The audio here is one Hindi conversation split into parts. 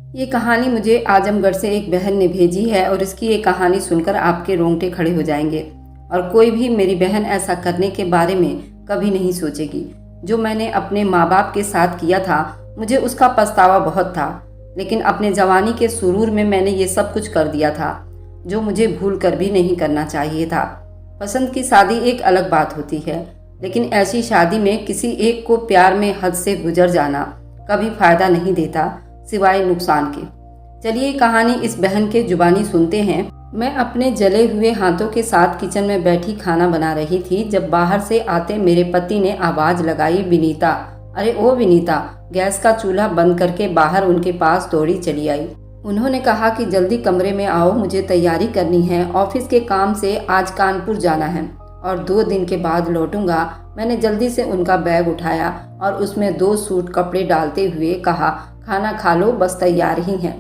ये कहानी मुझे आजमगढ़ से एक बहन ने भेजी है और इसकी ये कहानी सुनकर आपके रोंगटे खड़े हो जाएंगे। और कोई भी मेरी बहन ऐसा करने के बारे में कभी नहीं सोचेगी। जो मैंने अपने माँ बाप के साथ किया था, मुझे उसका पछतावा बहुत था, लेकिन अपने जवानी के सुरूर में मैंने ये सब कुछ कर दिया था जो मुझे भूल कर भी नहीं करना चाहिए था। पसंद की शादी एक अलग बात होती है, लेकिन ऐसी शादी में किसी एक को प्यार में हद से गुजर जाना कभी फायदा नहीं देता सिवाय नुकसान के। चलिए कहानी इस बहन के जुबानी सुनते हैं। मैं अपने जले हुए हाथों के साथ किचन में बैठी खाना बना रही थी जब बाहर से आते मेरे पति ने आवाज लगाई, विनीता। अरे ओ विनीता। गैस का चूल्हा बंद करके बाहर उनके पास दौड़ी चली आई। उन्होंने कहा कि जल्दी कमरे में आओ, मुझे तैयारी करनी है, ऑफिस के काम से आज कानपुर जाना है और 2 दिन के बाद लौटूंगा। मैंने जल्दी से उनका बैग उठाया और उसमें 2 सूट कपड़े डालते हुए कहा, खाना खा लो, बस तैयार ही हैं।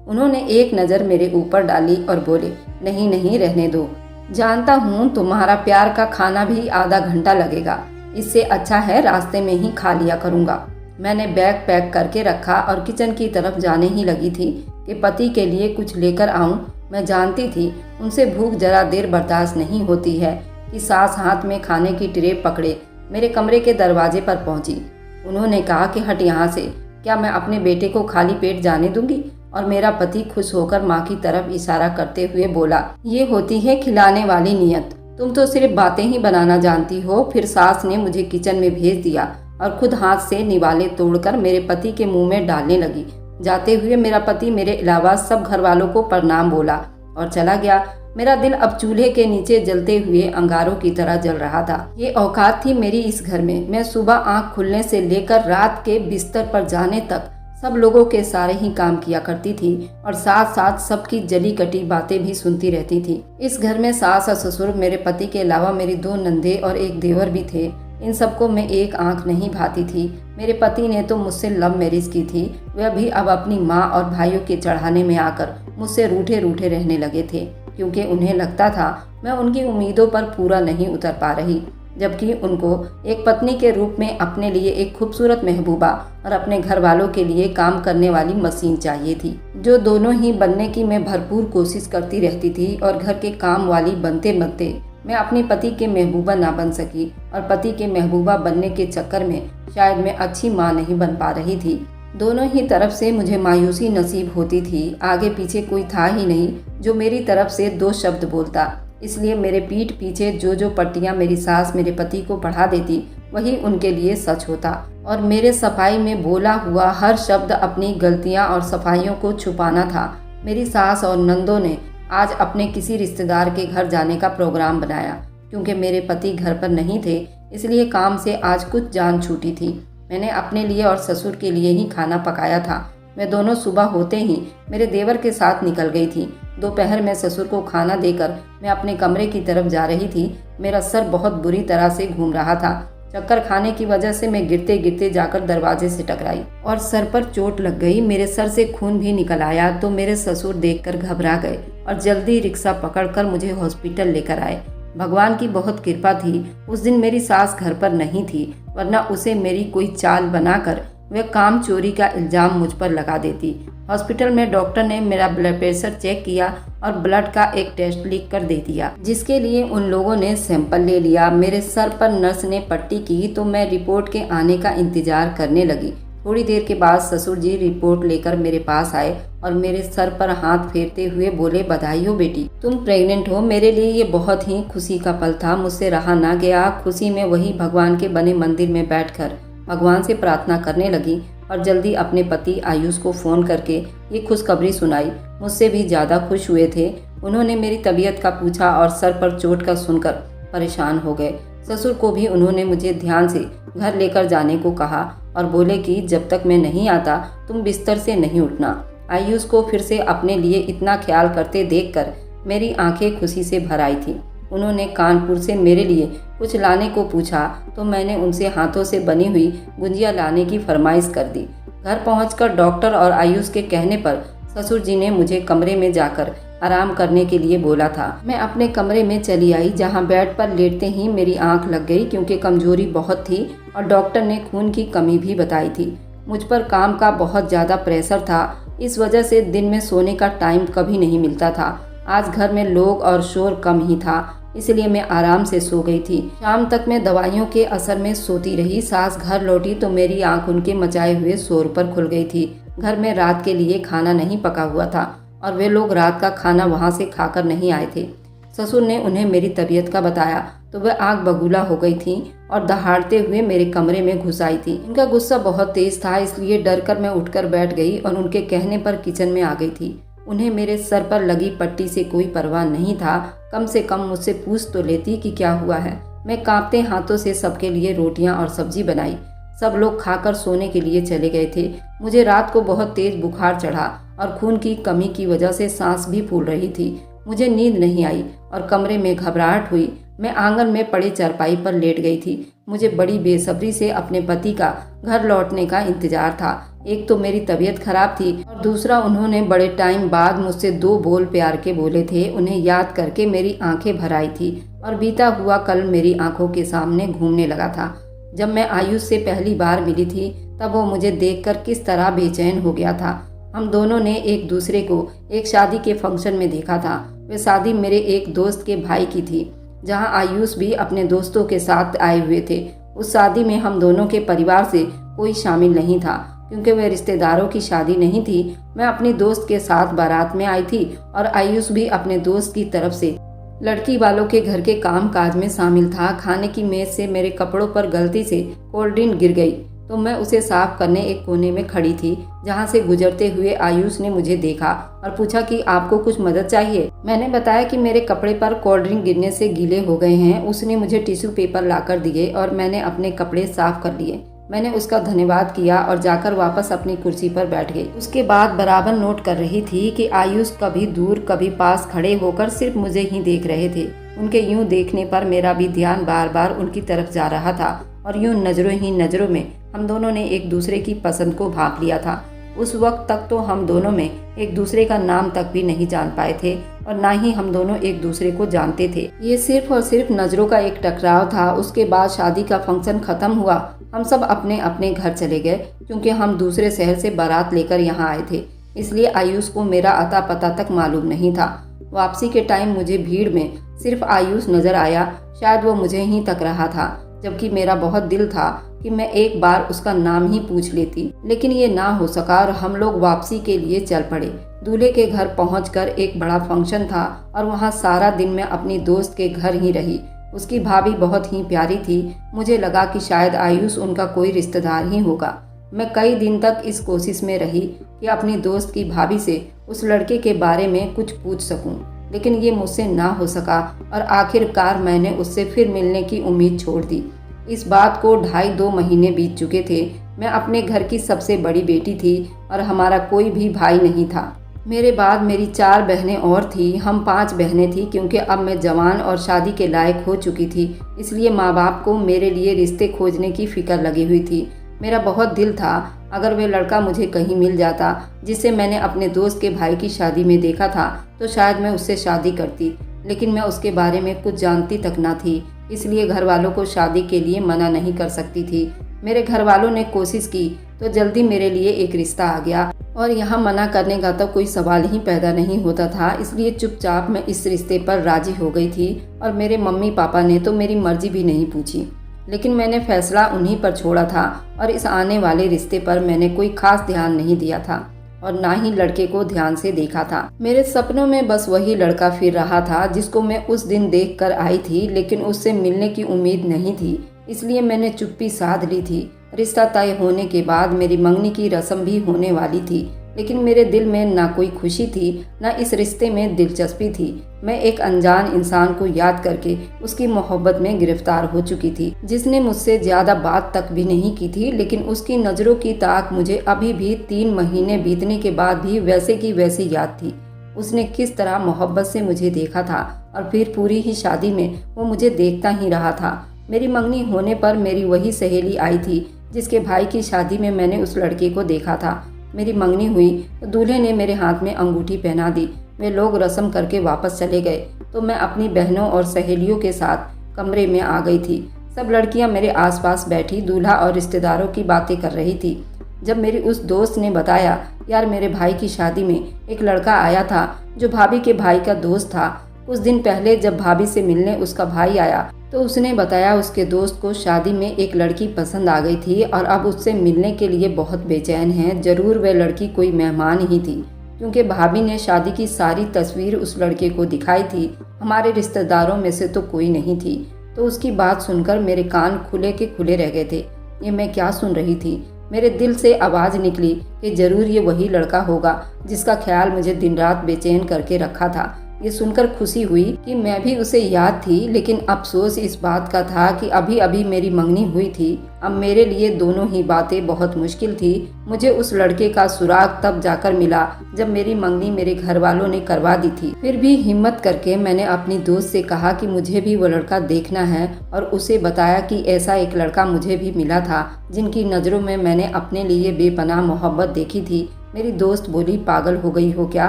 उन्होंने एक नज़र मेरे ऊपर डाली और बोले, नहीं नहीं, रहने दो, जानता हूँ तुम्हारा प्यार का खाना भी आधा घंटा लगेगा, इससे अच्छा है रास्ते में ही खा लिया करूँगा। मैंने बैग पैक करके रखा और किचन की तरफ जाने ही लगी थी कि पति के लिए कुछ लेकर आऊँ। मैं जानती थी उनसे भूख जरा देर बर्दाश्त नहीं होती है कि सास हाथ में खाने की ट्रे पकड़े मेरे कमरे के दरवाजे पर पहुंची। उन्होंने कहा कि हट यहाँ से, क्या मैं अपने बेटे को खाली पेट जाने दूंगी? और मेरा पति खुश होकर माँ की तरफ इशारा करते हुए बोला, ये होती है खिलाने वाली नियत, तुम तो सिर्फ बातें ही बनाना जानती हो। फिर सास ने मुझे किचन में भेज दिया और खुद हाथ से निवाले तोड़कर मेरे पति के मुंह में डालने लगी। जाते हुए मेरा पति मेरे अलावा सब घर वालों को प्रणाम बोला और चला गया। मेरा दिल अब चूल्हे के नीचे जलते हुए अंगारों की तरह जल रहा था। ये औकात थी मेरी इस घर में। मैं सुबह आंख खुलने से लेकर रात के बिस्तर पर जाने तक सब लोगों के सारे ही काम किया करती थी और साथ साथ सबकी जली कटी बातें भी सुनती रहती थी। इस घर में सास और ससुर, मेरे पति के अलावा मेरी 2 नंदे और एक देवर भी थे। इन सबको मैं एक आंख नहीं भाती थी। मेरे पति ने तो मुझसे लव मैरिज की थी, वह भी अब अपनी माँ और भाइयों के चढ़ाने में आकर मुझसे रूठे रूठे रहने लगे थे, क्योंकि उन्हें लगता था मैं उनकी उम्मीदों पर पूरा नहीं उतर पा रही, जबकि उनको एक पत्नी के रूप में अपने लिए एक खूबसूरत महबूबा और अपने घर वालों के लिए काम करने वाली मशीन चाहिए थी, जो दोनों ही बनने की मैं भरपूर कोशिश करती रहती थी। और घर के काम वाली बनते बनते मैं अपने पति के महबूबा ना बन सकी और पति के महबूबा बनने के चक्कर में शायद मैं अच्छी माँ नहीं बन पा रही थी। दोनों ही तरफ से मुझे मायूसी नसीब होती थी। आगे पीछे कोई था ही नहीं जो मेरी तरफ से 2 शब्द बोलता। इसलिए मेरे पीठ पीछे जो पट्टियां मेरी सास मेरे पति को पढ़ा देती, वही उनके लिए सच होता और मेरे सफाई में बोला हुआ हर शब्द अपनी गलतियां और सफाइयों को छुपाना था। मेरी सास और नंदों ने आज अपने किसी रिश्तेदार के घर जाने का प्रोग्राम बनाया। क्योंकि मेरे पति घर पर नहीं थे, इसलिए काम से आज कुछ जान छूटी थी। मैंने अपने लिए और ससुर के लिए ही खाना पकाया था। मैं दोनों सुबह होते ही मेरे देवर के साथ निकल गई थी। दोपहर में ससुर को खाना देकर मैं अपने कमरे की तरफ जा रही थी। मेरा सर बहुत बुरी तरह से घूम रहा था। चक्कर खाने की वजह से मैं गिरते गिरते जाकर दरवाजे से टकराई और सर पर चोट लग गई। मेरे सर से खून भी निकल आया तो मेरे ससुर देखकर घबरा गए और जल्दी रिक्शा पकड़कर मुझे हॉस्पिटल लेकर आए। भगवान की बहुत कृपा थी, उस दिन मेरी सास घर पर नहीं थी, वरना उसे मेरी कोई चाल बनाकर वह काम चोरी का इल्जाम मुझ पर लगा देती। हॉस्पिटल में डॉक्टर ने मेरा ब्लड प्रेशर चेक किया और ब्लड का एक टेस्ट लिख कर दे दिया, जिसके लिए उन लोगों ने सैंपल ले लिया। मेरे सर पर नर्स ने पट्टी की तो मैं रिपोर्ट के आने का इंतजार करने लगी। थोड़ी देर के बाद ससुर जी रिपोर्ट लेकर मेरे पास आए और मेरे सर पर हाथ फेरते हुए बोले, बधाई हो बेटी, तुम प्रेग्नेंट हो। मेरे लिए ये बहुत ही खुशी का पल था, मुझसे रहा ना गया। खुशी में वही भगवान के बने मंदिर में बैठकर भगवान से प्रार्थना करने लगी और जल्दी अपने पति आयुष को फ़ोन करके ये खुशखबरी सुनाई। मुझसे भी ज़्यादा खुश हुए थे। उन्होंने मेरी तबीयत का पूछा और सर पर चोट का सुनकर परेशान हो गए। ससुर को भी उन्होंने मुझे ध्यान से घर लेकर जाने को कहा और बोले कि जब तक मैं नहीं आता तुम बिस्तर से नहीं उठना। आयुष को फिर से अपने लिए इतना ख्याल करते देखकर मेरी आंखें खुशी से भर आई थी। उन्होंने कानपुर से मेरे लिए कुछ लाने को पूछा तो मैंने उनसे हाथों से बनी हुई गुंजिया लाने की फरमाइश कर दी। घर पहुंचकर डॉक्टर और आयुष के कहने पर ससुर जी ने मुझे कमरे में जाकर आराम करने के लिए बोला था। मैं अपने कमरे में चली आई, जहां बेड पर लेटते ही मेरी आंख लग गई, क्योंकि कमजोरी बहुत थी और डॉक्टर ने खून की कमी भी बताई थी। मुझ पर काम का बहुत ज़्यादा प्रेशर था इस वजह से दिन में सोने का टाइम कभी नहीं मिलता था। आज घर में लोग और शोर कम ही था, इसलिए मैं आराम से सो गई थी। शाम तक मैं दवाइयों के असर में सोती रही। सास घर लौटी तो मेरी आंख उनके मचाए हुए शोर पर खुल गई थी। घर में रात के लिए खाना नहीं पका हुआ था और वे लोग रात का खाना वहां से खाकर नहीं आए थे। ससुर ने उन्हें मेरी तबीयत का बताया तो वह आग बबूला हो गई थी और दहाड़ते हुए मेरे कमरे में घुस आई थी। उनका गुस्सा बहुत तेज था, इसलिए डरकर मैं उठकर बैठ गई और उनके कहने पर किचन में आ गई थी। उन्हें मेरे सर पर लगी पट्टी से कोई परवाह नहीं था। कम से कम मुझसे पूछ तो लेती कि क्या हुआ है। मैं कांपते हाथों से सबके लिए रोटियां और सब्जी बनाई। सब लोग खाकर सोने के लिए चले गए थे। मुझे रात को बहुत तेज बुखार चढ़ा और खून की कमी की वजह से सांस भी फूल रही थी। मुझे नींद नहीं आई और कमरे में घबराहट हुई। मैं आंगन में पड़े चारपाई पर लेट गई थी। मुझे बड़ी बेसब्री से अपने पति का घर लौटने का इंतजार था। एक तो मेरी तबीयत खराब थी और दूसरा उन्होंने बड़े टाइम बाद मुझसे 2 बोल प्यार के बोले थे। उन्हें याद करके मेरी आंखें भर आई थी और बीता हुआ कल मेरी आंखों के सामने घूमने लगा था। जब मैं आयुष से पहली बार मिली थी तब वो मुझे देखकर किस तरह बेचैन हो गया था। हम दोनों ने एक दूसरे को एक शादी के फंक्शन में देखा था। वे शादी मेरे एक दोस्त के भाई की थी, जहां आयुष भी अपने दोस्तों के साथ आए हुए थे। उस शादी में हम दोनों के परिवार से कोई शामिल नहीं था, क्योंकि वह रिश्तेदारों की शादी नहीं थी। मैं अपनी दोस्त के साथ बारात में आई थी और आयुष भी अपने दोस्त की तरफ से लड़की वालों के घर के काम काज में शामिल था। खाने की मेज से मेरे कपड़ों पर गलती से कोल्ड ड्रिंक गिर गई तो मैं उसे साफ करने एक कोने में खड़ी थी, जहां से गुजरते हुए आयुष ने मुझे देखा और पूछा कि आपको कुछ मदद चाहिए। मैंने बताया कि मेरे कपड़े पर कोल्ड ड्रिंक गिरने से गीले हो गए हैं। उसने मुझे टिश्यू पेपर लाकर दिए और मैंने अपने कपड़े साफ कर लिए। मैंने उसका धन्यवाद किया और जाकर वापस अपनी कुर्सी पर बैठ गई। उसके बाद बराबर नोट कर रही थी कि आयुष कभी दूर कभी पास खड़े होकर सिर्फ मुझे ही देख रहे थे। उनके यूं देखने पर मेरा भी ध्यान बार बार उनकी तरफ जा रहा था और यूं नजरों ही नजरों में हम दोनों ने एक दूसरे की पसंद को भांप लिया था। उस वक्त तक तो हम दोनों में एक दूसरे का नाम तक भी नहीं जान पाए थे और ना ही हम दोनों एक दूसरे को जानते थे। ये सिर्फ और सिर्फ नजरों का एक टकराव था। उसके बाद शादी का फंक्शन खत्म हुआ। हम सब अपने अपने घर चले गए, क्योंकि हम दूसरे शहर से बारात लेकर यहाँ आए थे। इसलिए आयुष को मेरा अता पता तक मालूम नहीं था। वापसी के टाइम मुझे भीड़ में सिर्फ आयुष नजर आया। शायद वो मुझे ही तक रहा था, जबकि मेरा बहुत दिल था कि मैं एक बार उसका नाम ही पूछ लेती, लेकिन ये ना हो सका और हम लोग वापसी के लिए चल पड़े। दूल्हे के घर पहुंचकर एक बड़ा फंक्शन था और वहाँ सारा दिन मैं अपनी दोस्त के घर ही रही। उसकी भाभी बहुत ही प्यारी थी। मुझे लगा कि शायद आयुष उनका कोई रिश्तेदार ही होगा। मैं कई दिन तक इस कोशिश में रही कि अपनी दोस्त की भाभी से उस लड़के के बारे में कुछ पूछ सकूं, लेकिन ये मुझसे ना हो सका और आखिरकार मैंने उससे फिर मिलने की उम्मीद छोड़ दी। इस बात को 2.5 महीने बीत चुके थे। मैं अपने घर की सबसे बड़ी बेटी थी और हमारा कोई भी भाई नहीं था। मेरे बाद मेरी 4 बहनें और थी। हम 5 बहनें थी, क्योंकि अब मैं जवान और शादी के लायक हो चुकी थी। इसलिए माँ बाप को मेरे लिए रिश्ते खोजने की फिक्र लगी हुई थी। मेरा बहुत दिल था अगर वे लड़का मुझे कहीं मिल जाता जिसे मैंने अपने दोस्त के भाई की शादी में देखा था, तो शायद मैं उससे शादी करती। लेकिन मैं उसके बारे में कुछ जानती तक ना थी, इसलिए घर वालों को शादी के लिए मना नहीं कर सकती थी। मेरे घर वालों ने कोशिश की तो जल्दी मेरे लिए एक रिश्ता आ गया और यहाँ मना करने का तो कोई सवाल ही पैदा नहीं होता था। इसलिए चुपचाप मैं इस रिश्ते पर राजी हो गई थी और मेरे मम्मी पापा ने तो मेरी मर्जी भी नहीं पूछी। लेकिन मैंने फैसला उन्हीं पर छोड़ा था और इस आने वाले रिश्ते पर मैंने कोई खास ध्यान नहीं दिया था और ना ही लड़के को ध्यान से देखा था। मेरे सपनों में बस वही लड़का फिर रहा था जिसको मैं उस दिन देख कर आई थी, लेकिन उससे मिलने की उम्मीद नहीं थी। इसलिए मैंने चुप्पी साध ली थी। रिश्ता तय होने के बाद मेरी मंगनी की रस्म भी होने वाली थी, लेकिन मेरे दिल में ना कोई खुशी थी, ना इस रिश्ते में दिलचस्पी थी। मैं एक अनजान इंसान को याद करके उसकी मोहब्बत में गिरफ्तार हो चुकी थी, जिसने मुझसे ज्यादा बात तक भी नहीं की थी। लेकिन उसकी नज़रों की ताक मुझे अभी भी 3 महीने बीतने के बाद भी वैसे की वैसी याद थी। उसने किस तरह मोहब्बत से मुझे देखा था और फिर पूरी ही शादी में वो मुझे देखता ही रहा था। मेरी मंगनी होने पर मेरी वही सहेली आई थी जिसके भाई की शादी में मैंने उस लड़के को देखा था। मेरी मंगनी हुई तो दूल्हे ने मेरे हाथ में अंगूठी पहना दी। वे लोग रस्म करके वापस चले गए तो मैं अपनी बहनों और सहेलियों के साथ कमरे में आ गई थी। सब लड़कियां मेरे आसपास बैठी दूल्हा और रिश्तेदारों की बातें कर रही थी। जब मेरी उस दोस्त ने बताया, यार मेरे भाई की शादी में एक लड़का आया था जो भाभी के भाई का दोस्त था। कुछ दिन पहले जब भाभी से मिलने उसका भाई आया तो उसने बताया उसके दोस्त को शादी में एक लड़की पसंद आ गई थी और अब उससे मिलने के लिए बहुत बेचैन है। जरूर वह लड़की कोई मेहमान ही थी, क्योंकि भाभी ने शादी की सारी तस्वीर उस लड़के को दिखाई थी। हमारे रिश्तेदारों में से तो कोई नहीं थी। तो उसकी बात सुनकर मेरे कान खुले के खुले रह गए थे। ये मैं क्या सुन रही थी? मेरे दिल से आवाज़ निकली कि जरूर ये वही लड़का होगा जिसका ख्याल मुझे दिन रात बेचैन करके रखा था। ये सुनकर खुशी हुई कि मैं भी उसे याद थी, लेकिन अफसोस इस बात का था कि अभी अभी मेरी मंगनी हुई थी। अब मेरे लिए दोनों ही बातें बहुत मुश्किल थी। मुझे उस लड़के का सुराग तब जाकर मिला जब मेरी मंगनी मेरे घर वालों ने करवा दी थी। फिर भी हिम्मत करके मैंने अपनी दोस्त से कहा कि मुझे भी वो लड़का देखना है और उसे बताया कि ऐसा एक लड़का मुझे भी मिला था जिनकी नज़रों में मैंने अपने लिए बेपनाह मोहब्बत देखी थी। मेरी दोस्त बोली, पागल हो गई हो क्या?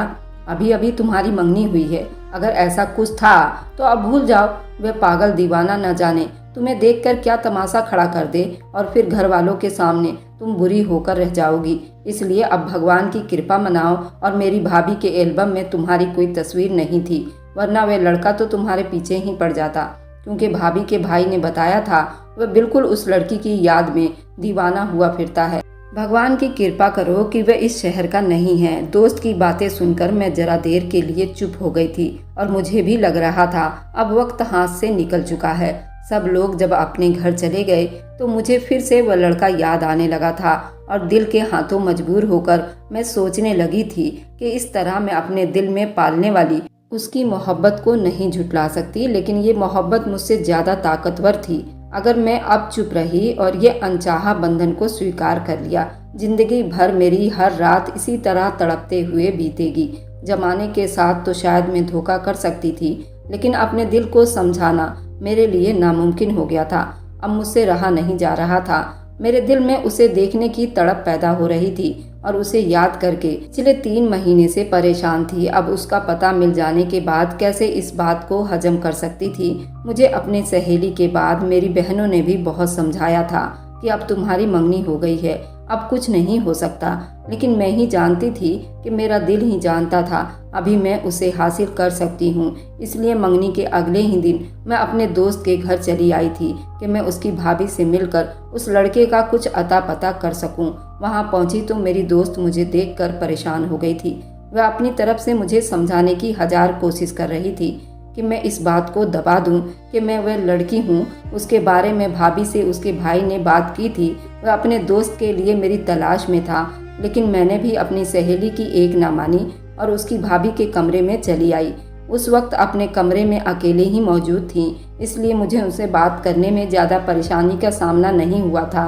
अभी अभी तुम्हारी मंगनी हुई है। अगर ऐसा कुछ था तो अब भूल जाओ। वह पागल दीवाना न जाने तुम्हें देखकर क्या तमाशा खड़ा कर दे और फिर घर वालों के सामने तुम बुरी होकर रह जाओगी। इसलिए अब भगवान की कृपा मनाओ और मेरी भाभी के एल्बम में तुम्हारी कोई तस्वीर नहीं थी, वरना वह लड़का तो तुम्हारे पीछे ही पड़ जाता। क्योंकि भाभी के भाई ने बताया था वह बिल्कुल उस लड़की की याद में दीवाना हुआ फिरता है। भगवान की कृपा करो कि वह इस शहर का नहीं है। दोस्त की बातें सुनकर मैं जरा देर के लिए चुप हो गई थी और मुझे भी लग रहा था अब वक्त हाथ से निकल चुका है। सब लोग जब अपने घर चले गए तो मुझे फिर से वह लड़का याद आने लगा था और दिल के हाथों मजबूर होकर मैं सोचने लगी थी कि इस तरह मैं अपने दिल में पालने वाली उसकी मोहब्बत को नहीं झुठला सकती, लेकिन ये मोहब्बत मुझसे ज़्यादा ताकतवर थी। अगर मैं अब चुप रही और ये अनचाहा बंधन को स्वीकार कर लिया, जिंदगी भर मेरी हर रात इसी तरह तड़पते हुए बीतेगी। जमाने के साथ तो शायद मैं धोखा कर सकती थी, लेकिन अपने दिल को समझाना मेरे लिए नामुमकिन हो गया था। अब मुझसे रहा नहीं जा रहा था। मेरे दिल में उसे देखने की तड़प पैदा हो रही थी और उसे याद करके पिछले 3 महीने से परेशान थी। अब उसका पता मिल जाने के बाद कैसे इस बात को हजम कर सकती थी। मुझे अपने सहेली के बाद मेरी बहनों ने भी बहुत समझाया था कि अब तुम्हारी मंगनी हो गई है, अब कुछ नहीं हो सकता। लेकिन मैं ही जानती थी कि मेरा दिल ही जानता था अभी मैं उसे हासिल कर सकती हूँ। इसलिए मंगनी के अगले ही दिन मैं अपने दोस्त के घर चली आई थी कि मैं उसकी भाभी से मिलकर उस लड़के का कुछ अता पता कर सकूँ। वहाँ पहुँची तो मेरी दोस्त मुझे देखकर परेशान हो गई थी। वह अपनी तरफ से मुझे समझाने की 1000 कोशिश कर रही थी कि मैं इस बात को दबा दूं कि मैं वह लड़की हूं। उसके बारे में भाभी से उसके भाई ने बात की थी। वह अपने दोस्त के लिए मेरी तलाश में था, लेकिन मैंने भी अपनी सहेली की एक ना मानी और उसकी भाभी के कमरे में चली आई। उस वक्त अपने कमरे में अकेले ही मौजूद थी, इसलिए मुझे उनसे बात करने में ज़्यादा परेशानी का सामना नहीं हुआ था।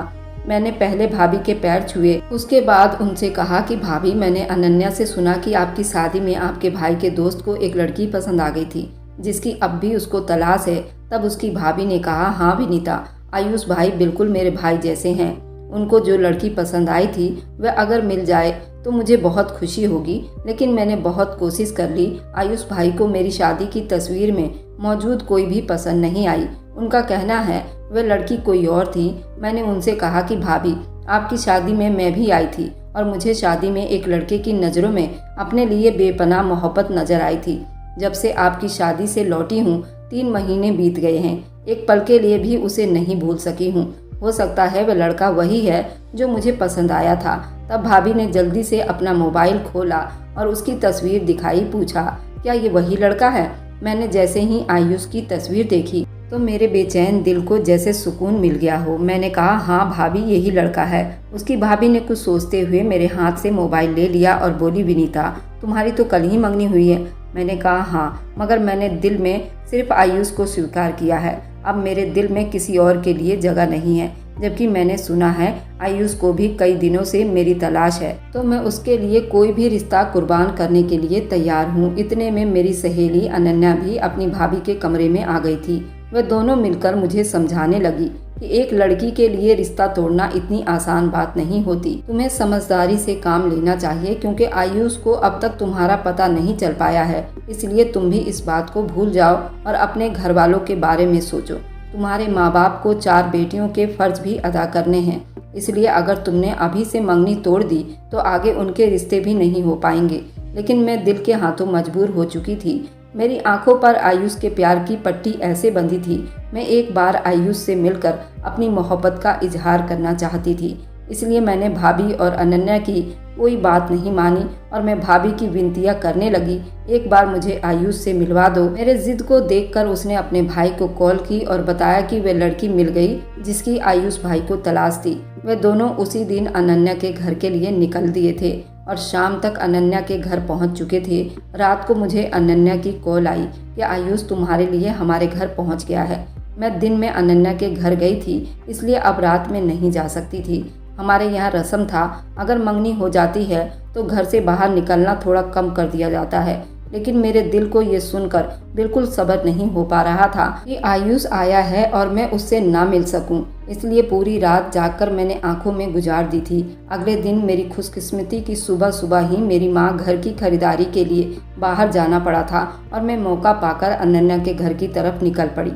मैंने पहले भाभी के पैर छुए, उसके बाद उनसे कहा कि भाभी, मैंने अनन्या से सुना कि आपकी शादी में आपके भाई के दोस्त को एक लड़की पसंद आ गई थी जिसकी अब भी उसको तलाश है। तब उसकी भाभी ने कहा, हाँ विनीता, आयुष भाई बिल्कुल मेरे भाई जैसे हैं। उनको जो लड़की पसंद आई थी वह अगर मिल जाए तो मुझे बहुत खुशी होगी। लेकिन मैंने बहुत कोशिश कर ली। आयुष भाई को मेरी शादी की तस्वीर में मौजूद कोई भी पसंद नहीं आई। उनका कहना है वह लड़की कोई और थी। मैंने उनसे कहा कि भाभी, आपकी शादी में मैं भी आई थी और मुझे शादी में एक लड़के की नज़रों में अपने लिए बेपनाह मोहब्बत नजर आई थी। जब से आपकी शादी से लौटी हूँ 3 महीने बीत गए हैं, एक पल के लिए भी उसे नहीं भूल सकी हूँ। हो सकता है वह लड़का वही है जो मुझे पसंद आया था। तब भाभी ने जल्दी से अपना मोबाइल खोला और उसकी तस्वीर दिखाई। पूछा, क्या ये वही लड़का है? मैंने जैसे ही आयुष की तस्वीर देखी तो मेरे बेचैन दिल को जैसे सुकून मिल गया हो। मैंने कहा, हाँ भाभी, यही लड़का है। उसकी भाभी ने कुछ सोचते हुए मेरे हाथ से मोबाइल ले लिया और बोली, विनीता, तुम्हारी तो कल ही मंगनी हुई है। मैंने कहा, हाँ, मगर मैंने दिल में सिर्फ आयुष को स्वीकार किया है। अब मेरे दिल में किसी और के लिए जगह नहीं है, जबकि मैंने सुना है आयुष को भी कई दिनों से मेरी तलाश है, तो मैं उसके लिए कोई भी रिश्ता कुर्बान करने के लिए तैयार हूँ। इतने में मेरी सहेली अनन्या भी अपनी भाभी के कमरे में आ गई थी। वह दोनों मिलकर मुझे समझाने लगी कि एक लड़की के लिए रिश्ता तोड़ना इतनी आसान बात नहीं होती। तुम्हें समझदारी से काम लेना चाहिए, क्योंकि आयुष को अब तक तुम्हारा पता नहीं चल पाया है। इसलिए तुम भी इस बात को भूल जाओ और अपने घर वालों के बारे में सोचो। तुम्हारे माँ बाप को 4 बेटियों के फर्ज भी अदा करने हैं। इसलिए अगर तुमने अभी से मंगनी तोड़ दी तो आगे उनके रिश्ते भी नहीं हो पाएंगे। लेकिन मैं दिल के हाथों मजबूर हो चुकी थी। मेरी आंखों पर आयुष के प्यार की पट्टी ऐसे बंधी थी। मैं एक बार आयुष से मिलकर अपनी मोहब्बत का इजहार करना चाहती थी। इसलिए मैंने भाभी और अनन्या की कोई बात नहीं मानी और मैं भाभी की विनतियां करने लगी, एक बार मुझे आयुष से मिलवा दो। मेरे जिद को देखकर उसने अपने भाई को कॉल की और बताया कि वह लड़की मिल गई जिसकी आयुष भाई को तलाश थी। वे दोनों उसी दिन अनन्या के घर के लिए निकल दिए थे और शाम तक अनन्या के घर पहुंच चुके थे। रात को मुझे अनन्या की कॉल आई कि आयुष तुम्हारे लिए हमारे घर पहुंच गया है। मैं दिन में अनन्या के घर गई थी, इसलिए अब रात में नहीं जा सकती थी। हमारे यहाँ रस्म था, अगर मंगनी हो जाती है तो घर से बाहर निकलना थोड़ा कम कर दिया जाता है। लेकिन मेरे दिल को ये सुनकर बिल्कुल सब्र नहीं हो पा रहा था कि आयुष आया है और मैं उससे ना मिल सकूं। इसलिए पूरी रात जागकर मैंने आंखों में गुजार दी थी। अगले दिन मेरी खुशकिस्मती की सुबह सुबह ही मेरी माँ घर की खरीदारी के लिए बाहर जाना पड़ा था और मैं मौका पाकर अनन्या के घर की तरफ निकल पड़ी।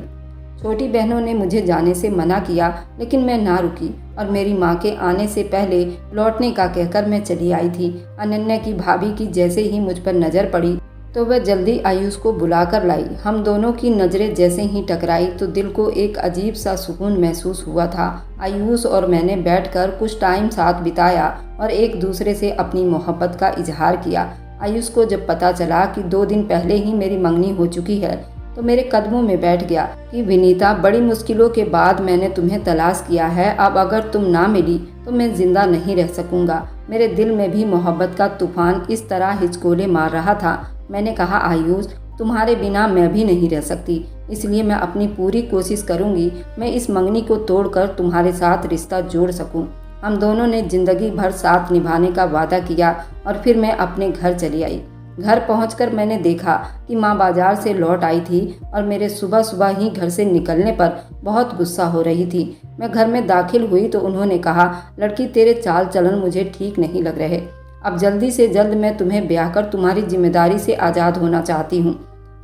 छोटी बहनों ने मुझे जाने से मना किया, लेकिन मैं ना रुकी और मेरी माँ के आने से पहले लौटने का कहकर मैं चली आई थी। अनन्या की भाभी की जैसे ही मुझ पर नज़र पड़ी तो वह जल्दी आयुष को बुला कर लाई। हम दोनों की नज़रें जैसे ही टकराई तो दिल को एक अजीब सा सुकून महसूस हुआ था। आयुष और मैंने बैठकर कुछ टाइम साथ बिताया और एक दूसरे से अपनी मोहब्बत का इजहार किया। आयुष को जब पता चला कि 2 दिन पहले ही मेरी मंगनी हो चुकी है तो मेरे कदमों में बैठ गया कि विनीता, बड़ी मुश्किलों के बाद मैंने तुम्हें तलाश किया है। अब अगर तुम ना मिली तो मैं जिंदा नहीं रह सकूंगा। मेरे दिल में भी मोहब्बत का तूफान इस तरह हिचकोले मार रहा था। मैंने कहा, आयुष, तुम्हारे बिना मैं भी नहीं रह सकती, इसलिए मैं अपनी पूरी कोशिश करूंगी मैं इस मंगनी को तोड़कर तुम्हारे साथ रिश्ता जोड़ सकूं। हम दोनों ने जिंदगी भर साथ निभाने का वादा किया और फिर मैं अपने घर चली आई। घर पहुंचकर मैंने देखा कि माँ बाजार से लौट आई थी और मेरे सुबह सुबह ही घर से निकलने पर बहुत गुस्सा हो रही थी। मैं घर में दाखिल हुई तो उन्होंने कहा, लड़की, तेरे चाल चलन मुझे ठीक नहीं लग रहे। अब जल्दी से जल्द मैं तुम्हें ब्याह कर तुम्हारी जिम्मेदारी से आज़ाद होना चाहती हूँ।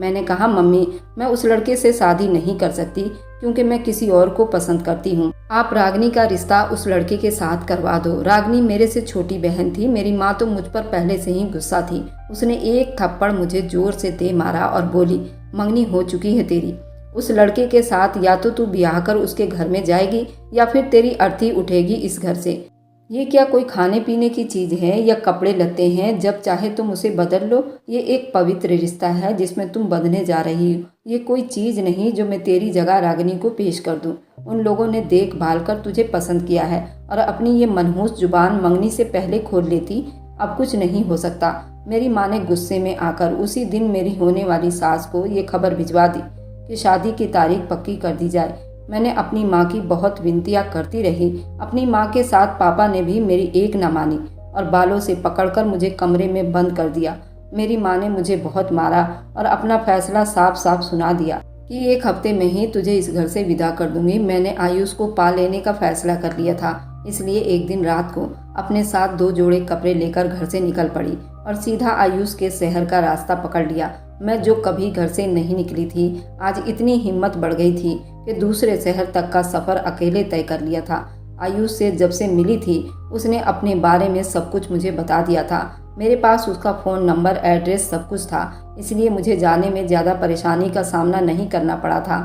मैंने कहा, मम्मी, मैं उस लड़के से शादी नहीं कर सकती क्योंकि मैं किसी और को पसंद करती हूँ। आप रागनी का रिश्ता उस लड़के के साथ करवा दो। रागनी मेरे से छोटी बहन थी। मेरी माँ तो मुझ पर पहले से ही गुस्सा थी। उसने एक थप्पड़ मुझे जोर से दे मारा और बोली, मंगनी हो चुकी है तेरी। उस लड़के के साथ या तो तू ब्याह कर उसके घर में जाएगी या फिर तेरी अर्थी उठेगी इस घर से। ये क्या कोई खाने पीने की चीज़ है या कपड़े लत्ते हैं, जब चाहे तुम उसे बदल लो। ये एक पवित्र रिश्ता है जिसमें तुम बंधने जा रही हो। ये कोई चीज़ नहीं जो मैं तेरी जगह रागिनी को पेश कर दूं। उन लोगों ने देखभाल कर तुझे पसंद किया है और अपनी ये मनहूस जुबान मंगनी से पहले खोल लेती। अब कुछ नहीं हो सकता। मेरी माँ ने गुस्से में आकर उसी दिन मेरी होने वाली सास को ये खबर भिजवा दी कि शादी की तारीख पक्की कर दी जाए। मैंने अपनी माँ की बहुत विनतियाँ करती रही। अपनी माँ के साथ पापा ने भी मेरी एक न मानी और बालों से पकड़कर मुझे कमरे में बंद कर दिया। मेरी माँ ने मुझे बहुत मारा और अपना फैसला साफ साफ सुना दिया कि 1 हफ्ते में ही तुझे इस घर से विदा कर दूंगी। मैंने आयुष को पा लेने का फैसला कर लिया था, इसलिए एक दिन रात को अपने साथ 2 जोड़े कपड़े लेकर घर से निकल पड़ी और सीधा आयुष के शहर का रास्ता पकड़ लिया। मैं जो कभी घर से नहीं निकली थी, आज इतनी हिम्मत बढ़ गई थी कि दूसरे शहर तक का सफ़र अकेले तय कर लिया था। आयुष से जब से मिली थी उसने अपने बारे में सब कुछ मुझे बता दिया था। मेरे पास उसका फ़ोन नंबर, एड्रेस सब कुछ था, इसलिए मुझे जाने में ज़्यादा परेशानी का सामना नहीं करना पड़ा था।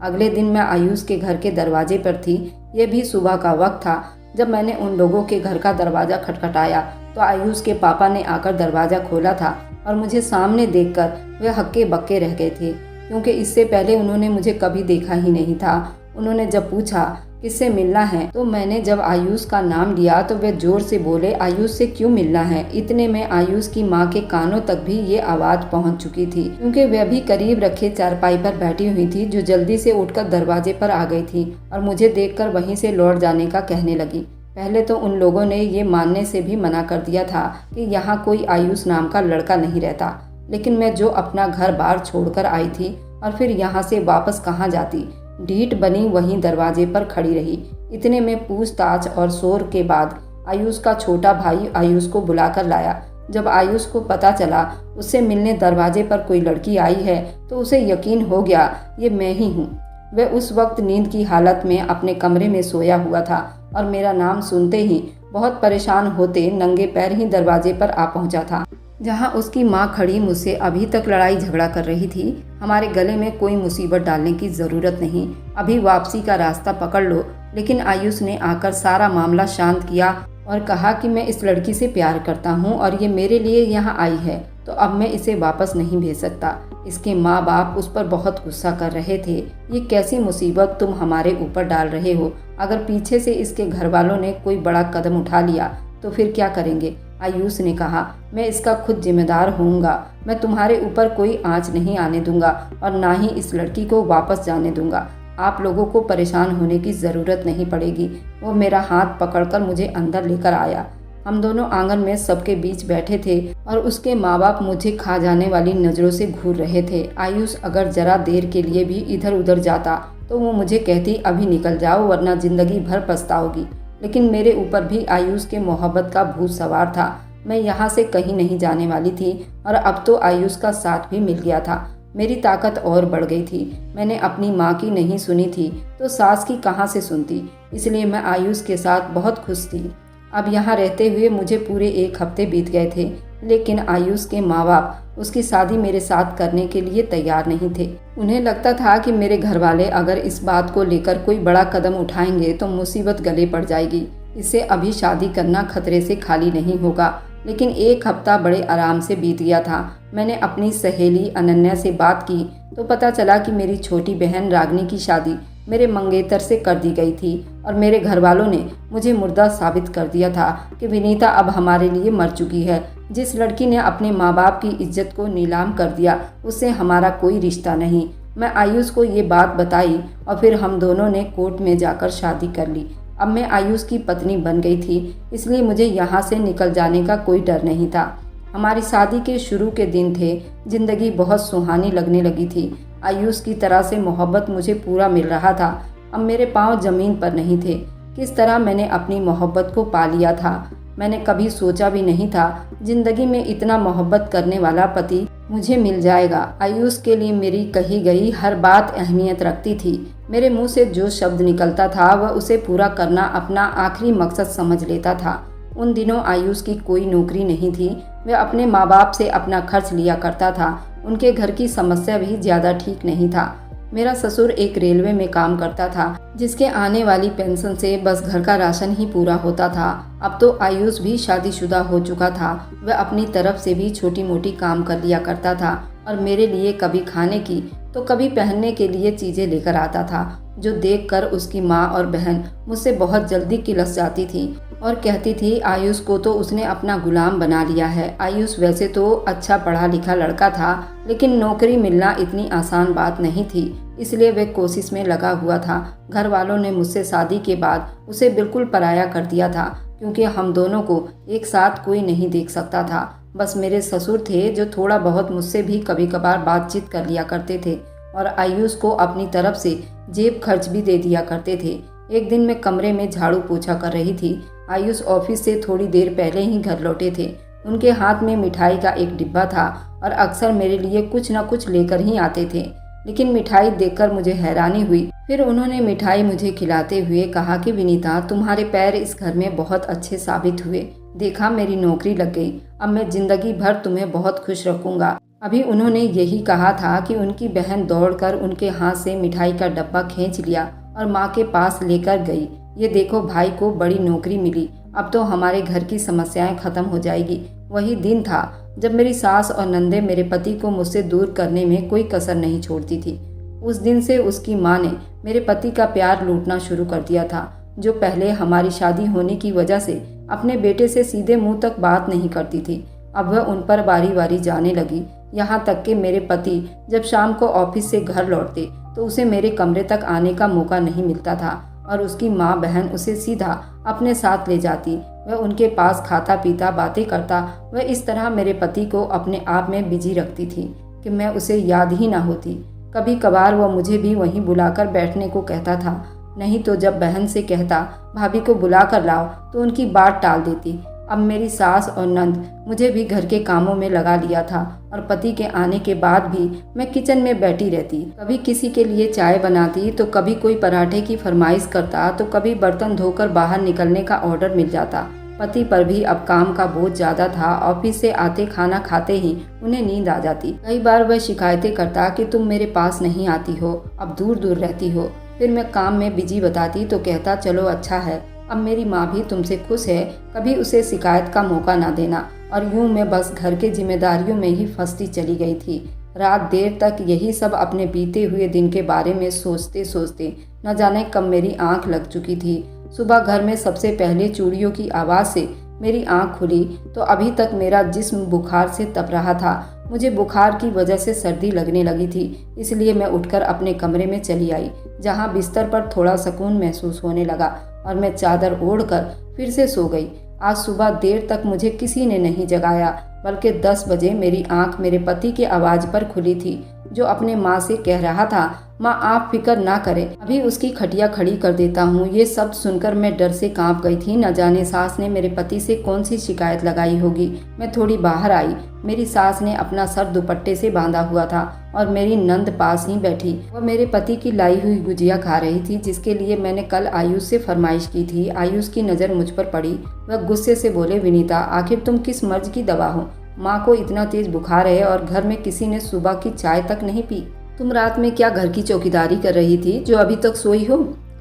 अगले दिन मैं आयुष के घर के दरवाजे पर थी। ये भी सुबह का वक्त था। जब मैंने उन लोगों के घर का दरवाज़ा खटखटाया तो आयुष के पापा ने आकर दरवाज़ा खोला था और मुझे सामने देखकर वे हक्के बक्के रह गए थे, क्योंकि इससे पहले उन्होंने मुझे कभी देखा ही नहीं था। उन्होंने जब पूछा किससे मिलना है तो मैंने जब आयुष का नाम लिया तो वे जोर से बोले, आयुष से क्यों मिलना है। इतने में आयुष की माँ के कानों तक भी ये आवाज़ पहुँच चुकी थी, क्योंकि वह भी करीब रखे चारपाई पर बैठी हुई थी, जो जल्दी से उठकर दरवाजे पर आ गई थी और मुझे देखकर वहीं से लौट जाने का कहने लगी। पहले तो उन लोगों ने ये मानने से भी मना कर दिया था कि यहाँ कोई आयुष नाम का लड़का नहीं रहता, लेकिन मैं जो अपना घर बार छोड़कर आई थी और फिर यहाँ से वापस कहाँ जाती, ढीठ बनी वहीं दरवाजे पर खड़ी रही। इतने में पूछताछ और शोर के बाद आयुष का छोटा भाई आयुष को बुलाकर लाया। जब आयुष को पता चला उससे मिलने दरवाजे पर कोई लड़की आई है तो उसे यकीन हो गया ये मैं ही हूँ। वह उस वक्त नींद की हालत में अपने कमरे में सोया हुआ था और मेरा नाम सुनते ही बहुत परेशान होते नंगे पैर ही दरवाजे पर आ पहुंचा था, जहां उसकी माँ खड़ी मुझसे अभी तक लड़ाई झगड़ा कर रही थी। हमारे गले में कोई मुसीबत डालने की ज़रूरत नहीं, अभी वापसी का रास्ता पकड़ लो। लेकिन आयुष ने आकर सारा मामला शांत किया और कहा कि मैं इस लड़की से प्यार करता हूँ और ये मेरे लिए यहाँ आई है, तो अब मैं इसे वापस नहीं भेज सकता। इसके माँ बाप उस पर बहुत गुस्सा कर रहे थे। ये कैसी मुसीबत तुम हमारे ऊपर डाल रहे हो? अगर पीछे से इसके घर वालों ने कोई बड़ा कदम उठा लिया तो फिर क्या करेंगे? आयुष ने कहा, मैं इसका खुद जिम्मेदार होऊंगा। मैं तुम्हारे ऊपर कोई आंच नहीं आने दूंगा और ना ही इस लड़की को वापस जाने दूंगा। आप लोगों को परेशान होने की ज़रूरत नहीं पड़ेगी। वो मेरा हाथ पकड़कर मुझे अंदर लेकर आया। हम दोनों आंगन में सबके बीच बैठे थे और उसके माँ बाप मुझे खा जाने वाली नज़रों से घूर रहे थे। आयुष अगर जरा देर के लिए भी इधर उधर जाता तो वो मुझे कहती, अभी निकल जाओ वरना ज़िंदगी भर पछताओगी। लेकिन मेरे ऊपर भी आयुष के मोहब्बत का भूत सवार था। मैं यहाँ से कहीं नहीं जाने वाली थी और अब तो आयुष का साथ भी मिल गया था। मेरी ताकत और बढ़ गई थी। मैंने अपनी माँ की नहीं सुनी थी तो सास की कहाँ से सुनती, इसलिए मैं आयुष के साथ बहुत खुश थी। अब यहाँ रहते हुए मुझे पूरे 1 हफ्ते बीत गए थे, लेकिन आयुष के माँ बाप उसकी शादी मेरे साथ करने के लिए तैयार नहीं थे। उन्हें लगता था कि मेरे घर वाले अगर इस बात को लेकर कोई बड़ा कदम उठाएंगे तो मुसीबत गले पड़ जाएगी। इससे अभी शादी करना खतरे से खाली नहीं होगा। लेकिन 1 हफ्ता बड़े आराम से बीत गया था। मैंने अपनी सहेली अनन्या से बात की तो पता चला कि मेरी छोटी बहन रागनी की शादी मेरे मंगेतर से कर दी गई थी और मेरे घर वालों ने मुझे मुर्दा साबित कर दिया था कि विनीता अब हमारे लिए मर चुकी है। जिस लड़की ने अपने माँ बाप की इज्जत को नीलाम कर दिया उससे हमारा कोई रिश्ता नहीं। मैं आयुष को ये बात बताई और फिर हम दोनों ने कोर्ट में जाकर शादी कर ली। अब मैं आयुष की पत्नी बन गई थी, इसलिए मुझे यहाँ से निकल जाने का कोई डर नहीं था। हमारी शादी के शुरू के दिन थे। जिंदगी बहुत सुहानी लगने लगी थी। आयुष की तरह से मोहब्बत मुझे पूरा मिल रहा था। अब मेरे पांव जमीन पर नहीं थे। किस तरह मैंने अपनी मोहब्बत को पा लिया था। मैंने कभी सोचा भी नहीं था जिंदगी में इतना मोहब्बत करने वाला पति मुझे मिल जाएगा। आयुष के लिए मेरी कही गई हर बात अहमियत रखती थी। मेरे मुंह से जो शब्द निकलता था वह उसे पूरा करना अपना आखिरी मकसद समझ लेता था। उन दिनों आयुष की कोई नौकरी नहीं थी। वह अपने माँ बाप से अपना खर्च लिया करता था। उनके घर की समस्या भी ज़्यादा ठीक नहीं था। मेरा ससुर एक रेलवे में काम करता था, जिसके आने वाली पेंशन से बस घर का राशन ही पूरा होता था। अब तो आयुष भी शादीशुदा हो चुका था। वह अपनी तरफ से भी छोटी मोटी काम कर लिया करता था और मेरे लिए कभी खाने की तो कभी पहनने के लिए चीज़ें लेकर आता था, जो देखकर उसकी माँ और बहन मुझसे बहुत जल्दी किलस जाती थी और कहती थी आयुष को तो उसने अपना गुलाम बना लिया है। आयुष वैसे तो अच्छा पढ़ा लिखा लड़का था, लेकिन नौकरी मिलना इतनी आसान बात नहीं थी, इसलिए वह कोशिश में लगा हुआ था। घर वालों ने मुझसे शादी के बाद उसे बिल्कुल पराया कर दिया था, क्योंकि हम दोनों को एक साथ कोई नहीं देख सकता था। बस मेरे ससुर थे जो थोड़ा बहुत मुझसे भी कभी कभार बातचीत कर लिया करते थे और आयुष को अपनी तरफ से जेब खर्च भी दे दिया करते थे। एक दिन मैं कमरे में झाड़ू पोछा कर रही थी। आयुष ऑफिस से थोड़ी देर पहले ही घर लौटे थे। उनके हाथ में मिठाई का एक डिब्बा था और अक्सर मेरे लिए कुछ न कुछ लेकर ही आते थे, लेकिन मिठाई देखकर मुझे हैरानी हुई। फिर उन्होंने मिठाई मुझे खिलाते हुए कहा कि विनीता, तुम्हारे पैर इस घर में बहुत अच्छे साबित हुए। देखा, मेरी नौकरी लग गई। अब मैं जिंदगी भर तुम्हें बहुत खुश रखूंगा। अभी उन्होंने यही कहा था कि उनकी बहन दौड़कर उनके हाथ से मिठाई का डब्बा खींच लिया और माँ के पास लेकर गई। ये देखो, भाई को बड़ी नौकरी मिली, अब तो हमारे घर की समस्याएं खत्म हो जाएगी। वही दिन था जब मेरी सास और नंदे मेरे पति को मुझसे दूर करने में कोई कसर नहीं छोड़ती थी। उस दिन से उसकी माँ ने मेरे पति का प्यार लूटना शुरू कर दिया था, जो पहले हमारी शादी होने की वजह से अपने बेटे से सीधे मुंह तक बात नहीं करती थी। अब वह उन पर बारी बारी जाने लगी। यहाँ तक कि मेरे पति जब शाम को ऑफिस से घर लौटते तो उसे मेरे कमरे तक आने का मौका नहीं मिलता था और उसकी माँ बहन उसे सीधा अपने साथ ले जाती। वह उनके पास खाता पीता बातें करता। वह इस तरह मेरे पति को अपने आप में बिजी रखती थी कि मैं उसे याद ही ना होती। कभी कभार वह मुझे भी वहीं बुलाकर बैठने को कहता था, नहीं तो जब बहन से कहता भाभी को बुला कर लाओ तो उनकी बात टाल देती। अब मेरी सास और नंद मुझे भी घर के कामों में लगा लिया था और पति के आने के बाद भी मैं किचन में बैठी रहती। कभी किसी के लिए चाय बनाती तो कभी कोई पराठे की फरमाइश करता तो कभी बर्तन धोकर बाहर निकलने का ऑर्डर मिल जाता। पति पर भी अब काम का बोझ ज्यादा था। ऑफिस से आते खाना खाते ही उन्हें नींद आ जाती। कई बार वह शिकायतें करता कि तुम मेरे पास नहीं आती हो, अब दूर दूर रहती हो। फिर मैं काम में बिजी बताती तो कहता चलो अच्छा है, अब मेरी माँ भी तुमसे खुश है, कभी उसे शिकायत का मौका ना देना। और यूं मैं बस घर के जिम्मेदारियों में ही फंसती चली गई थी। रात देर तक यही सब अपने बीते हुए दिन के बारे में सोचते सोचते न जाने कब मेरी आंख लग चुकी थी। सुबह घर में सबसे पहले चूड़ियों की आवाज़ से मेरी आंख खुली तो अभी तक मेरा जिस्म बुखार से तप रहा था। मुझे बुखार की वजह से सर्दी लगने लगी थी, इसलिए मैं उठकर अपने कमरे में चली आई, जहां बिस्तर पर थोड़ा सुकून महसूस होने लगा और मैं चादर ओढ़कर फिर से सो गई। आज सुबह देर तक मुझे किसी ने नहीं जगाया, बल्कि 10 बजे मेरी आंख मेरे पति की आवाज़ पर खुली थी, जो अपने माँ से कह रहा था माँ आप फिक्र ना करें, अभी उसकी खटिया खड़ी कर देता हूँ। ये शब्द सुनकर मैं डर से कांप गई थी। न जाने सास ने मेरे पति से कौन सी शिकायत लगाई होगी। मैं थोड़ी बाहर आई। मेरी सास ने अपना सर दुपट्टे से बांधा हुआ था और मेरी नंद पास ही बैठी। वह मेरे पति की लाई हुई गुजिया खा रही थी, जिसके लिए मैंने कल आयुष से फरमाइश की थी। आयुष की नज़र मुझ पर पड़ी। वह गुस्से से बोले विनीता आखिर तुम किस मर्ज की दवा हो? माँ को इतना तेज बुखार है और घर में किसी ने सुबह की चाय तक नहीं पी। तुम रात में क्या घर की चौकीदारी कर रही थी जो अभी तक सोई हो?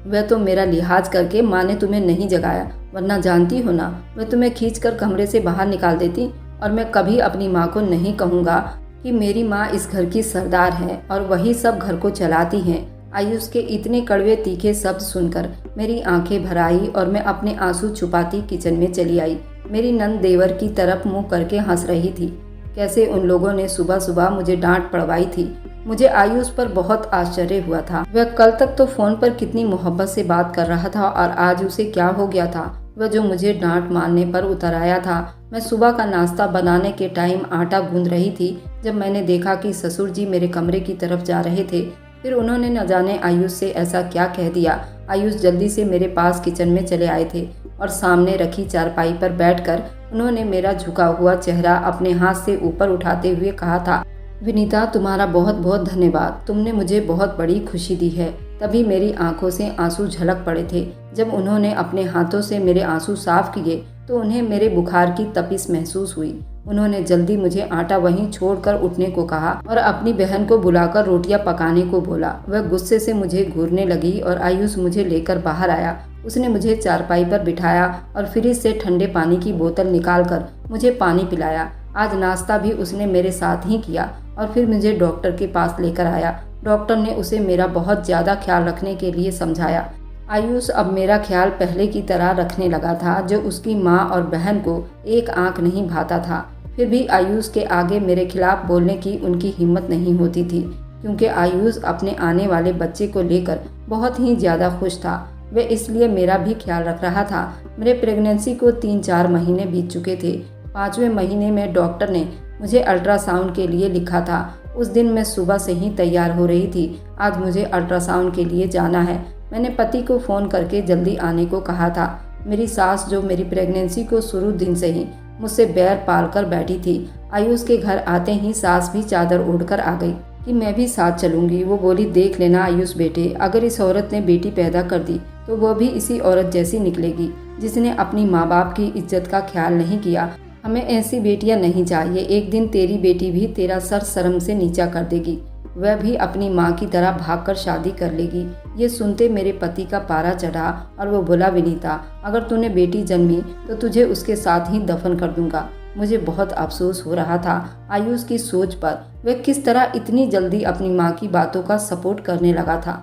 वह तो मेरा लिहाज करके माँ ने तुम्हें नहीं जगाया, वरना जानती हो ना मैं तुम्हें खींचकर कमरे से बाहर निकाल देती। और मैं कभी अपनी माँ को नहीं कहूँगा कि मेरी माँ इस घर की सरदार है और वही सब घर को चलाती हैं। आयुष के इतने कड़वे तीखे शब्द सुनकर मेरी आंखें भर आई और मैं अपने आंसू छुपाती किचन में चली आई। मेरी नंद देवर की तरफ मुंह करके हंस रही थी। कैसे उन लोगों ने सुबह सुबह मुझे डांट पड़वाई थी। मुझे आयुष पर बहुत आश्चर्य हुआ था। वह कल तक तो फोन पर कितनी मोहब्बत से बात कर रहा था और आज उसे क्या हो गया था, वह जो मुझे डांट मारने पर उतर आया था। मैं सुबह का नाश्ता बनाने के टाइम आटा गूंद रही थी जब मैंने देखा कि ससुर जी मेरे कमरे की तरफ जा रहे थे। फिर उन्होंने न जाने आयुष से ऐसा क्या कह दिया। आयुष जल्दी से मेरे पास किचन में चले आए थे और सामने रखी चारपाई पर बैठकर उन्होंने मेरा झुका हुआ चेहरा अपने हाथ से ऊपर उठाते हुए कहा था, विनीता तुम्हारा बहुत बहुत धन्यवाद, तुमने मुझे बहुत बड़ी खुशी दी है। तभी मेरी आंखों से आंसू झलक पड़े थे। जब उन्होंने अपने हाथों से मेरे आंसू साफ किए तो उन्हें मेरे बुखार की तपिश महसूस हुई। उन्होंने जल्दी मुझे आटा वहीं छोड़कर उठने को कहा और अपनी बहन को बुलाकर रोटियां पकाने को बोला। वह गुस्से से मुझे घूरने लगी और आयुष मुझे लेकर बाहर आया। उसने मुझे चारपाई पर बिठाया और फ्रिज से ठंडे पानी की बोतल निकालकर मुझे पानी पिलाया। आज नाश्ता भी उसने मेरे साथ ही किया और फिर मुझे डॉक्टर के पास लेकर आया। डॉक्टर ने उसे मेरा बहुत ज़्यादा ख्याल रखने के लिए समझाया। आयुष अब मेरा ख्याल पहले की तरह रखने लगा था, जो उसकी माँ और बहन को एक आंख नहीं भाता था। फिर भी आयुष के आगे मेरे खिलाफ बोलने की उनकी हिम्मत नहीं होती थी, क्योंकि आयुष अपने आने वाले बच्चे को लेकर बहुत ही ज़्यादा खुश था। वह इसलिए मेरा भी ख्याल रख रहा था। मेरे प्रेगनेंसी को 3-4 महीने बीत चुके थे। 5वें महीने में डॉक्टर ने मुझे अल्ट्रासाउंड के लिए लिखा था। उस दिन मैं सुबह से ही तैयार हो रही थी। आज मुझे अल्ट्रासाउंड के लिए जाना है। मैंने पति को फ़ोन करके जल्दी आने को कहा था। मेरी सास, जो मेरी प्रेगनेंसी को शुरू दिन से ही मुझसे बैर पाल कर बैठी थी, आयुष के घर आते ही सास भी चादर ओढ़कर आ गई कि मैं भी साथ चलूंगी। वो बोली, देख लेना आयुष बेटे, अगर इस औरत ने बेटी पैदा कर दी तो वो भी इसी औरत जैसी निकलेगी, जिसने अपनी माँ बाप की इज्जत का ख्याल नहीं किया। हमें ऐसी बेटियां नहीं चाहिए। एक दिन तेरी बेटी भी तेरा सर शर्म से नीचा कर देगी, वह भी अपनी माँ की तरह भागकर शादी कर लेगी। ये सुनते मेरे पति का पारा चढ़ा और वो बोला, विनीता अगर तूने बेटी जन्मी तो तुझे उसके साथ ही दफन कर दूंगा। मुझे बहुत अफसोस हो रहा था आयुष की सोच पर। वह किस तरह इतनी जल्दी अपनी माँ की बातों का सपोर्ट करने लगा था,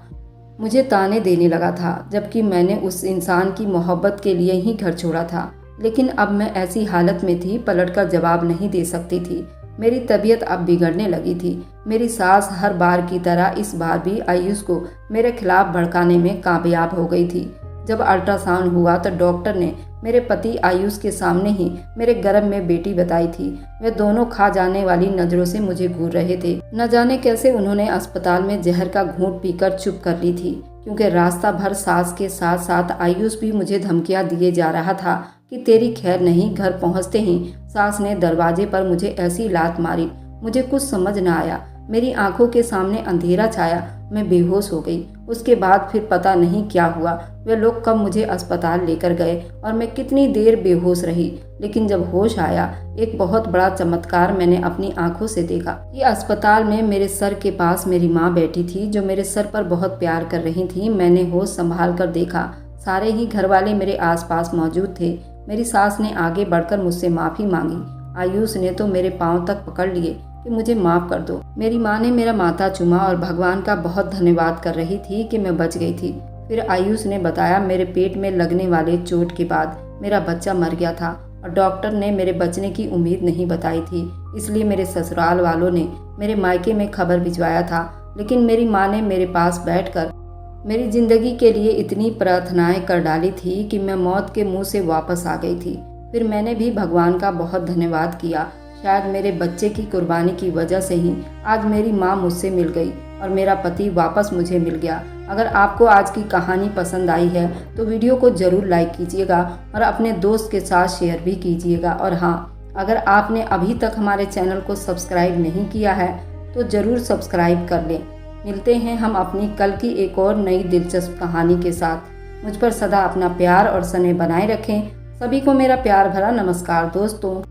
मुझे ताने देने लगा था, जबकि मैंने उस इंसान की मोहब्बत के लिए ही घर छोड़ा था। लेकिन अब मैं ऐसी हालत में थी, पलटकर जवाब नहीं दे सकती थी। मेरी तबीयत अब बिगड़ने लगी थी। मेरी सास हर बार की तरह इस बार भी आयुष को मेरे खिलाफ भड़काने में कामयाब हो गई थी। जब अल्ट्रासाउंड हुआ तो डॉक्टर ने मेरे पति आयुष के सामने ही मेरे गर्भ में बेटी बताई थी। वे दोनों खा जाने वाली नजरों से मुझे घूर रहे थे। न जाने कैसे उन्होंने अस्पताल में जहर का घूंट पीकर चुप कर ली थी, क्योंकि रास्ता भर सास के साथ साथ आयुष भी मुझे धमकियां दिए जा रहा था कि तेरी खैर नहीं। घर पहुंचते ही सास ने दरवाजे पर मुझे ऐसी लात मारी, मुझे कुछ समझ न आया। मेरी आंखों के सामने अंधेरा छाया, मैं बेहोश हो गई। उसके बाद फिर पता नहीं क्या हुआ। वे लोग कब मुझे अस्पताल लेकर गए और मैं कितनी देर बेहोश रही। लेकिन जब होश आया, एक बहुत बड़ा चमत्कार मैंने अपनी आंखों से देखा कि अस्पताल में मेरे सर के पास मेरी माँ बैठी थी, जो मेरे सर पर बहुत प्यार कर रही थी। मैंने होश संभाल कर देखा, सारे ही घर वाले मेरे आसपास मौजूद थे। मेरी सास ने आगे बढ़कर मुझसे माफ़ी मांगी। आयुष ने तो मेरे पाँव तक पकड़ लिए कि मुझे माफ़ कर दो। मेरी माँ ने मेरा माथा चूमा और भगवान का बहुत धन्यवाद कर रही थी कि मैं बच गई थी। फिर आयुष ने बताया मेरे पेट में लगने वाले चोट के बाद मेरा बच्चा मर गया था और डॉक्टर ने मेरे बचने की उम्मीद नहीं बताई थी। इसलिए मेरे ससुराल वालों ने मेरे मायके में खबर भिजवाया था। लेकिन मेरी माँ ने मेरे पास बैठकर मेरी ज़िंदगी के लिए इतनी प्रार्थनाएं कर डाली थी कि मैं मौत के मुंह से वापस आ गई थी। फिर मैंने भी भगवान का बहुत धन्यवाद किया। शायद मेरे बच्चे की कुर्बानी की वजह से ही आज मेरी माँ मुझसे मिल गई और मेरा पति वापस मुझे मिल गया। अगर आपको आज की कहानी पसंद आई है तो वीडियो को ज़रूर लाइक कीजिएगा और अपने दोस्त के साथ शेयर भी कीजिएगा। और हाँ, अगर आपने अभी तक हमारे चैनल को सब्सक्राइब नहीं किया है तो ज़रूर सब्सक्राइब कर लें। मिलते हैं हम अपनी कल की एक और नई दिलचस्प कहानी के साथ। मुझ पर सदा अपना प्यार और स्नेह बनाए रखें। सभी को मेरा प्यार भरा नमस्कार दोस्तों।